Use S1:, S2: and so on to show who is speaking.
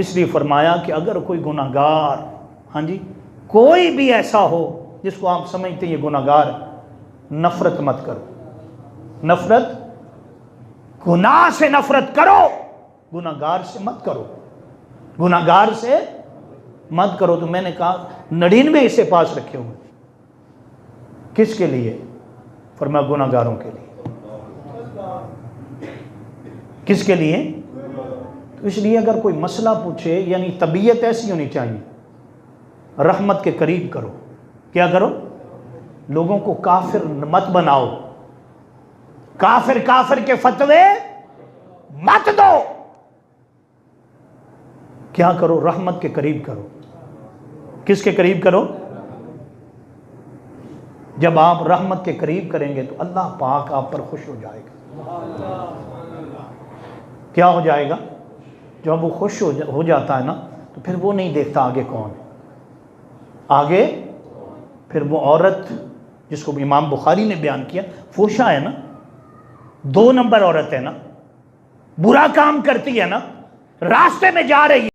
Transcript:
S1: اس لیے فرمایا کہ اگر کوئی گناہ گار، ہاں جی، کوئی بھی ایسا ہو جس کو آپ سمجھتے ہیں یہ گناہ گار، نفرت مت کرو. نفرت، گناہ سے نفرت کرو، گناہ گار سے مت کرو، گناہ گار سے مت کرو. تو میں نے کہا 99 اسے پاس رکھے ہوئے، کس کے لیے؟ فرمایا گناہ گاروں کے لیے. کس کے لیے؟ تو اس لیے اگر کوئی مسئلہ پوچھے، یعنی طبیعت ایسی ہونی چاہیے، رحمت کے قریب کرو. کیا کرو؟ لوگوں کو کافر مت بناؤ، کافر کے فتوے مت دو. کیا کرو؟ رحمت کے قریب کرو. کس کے قریب کرو؟ جب آپ رحمت کے قریب کریں گے تو اللہ پاک آپ پر خوش ہو جائے گا. کیا ہو جائے گا؟ جب وہ خوش ہو جاتا ہے نا تو پھر وہ نہیں دیکھتا آگے کون ہے. آگے پھر وہ عورت جس کو امام بخاری نے بیان کیا، فوشا ہے نا، 2 نمبر عورت ہے نا، برا کام کرتی ہے نا، راستے میں جا رہی ہے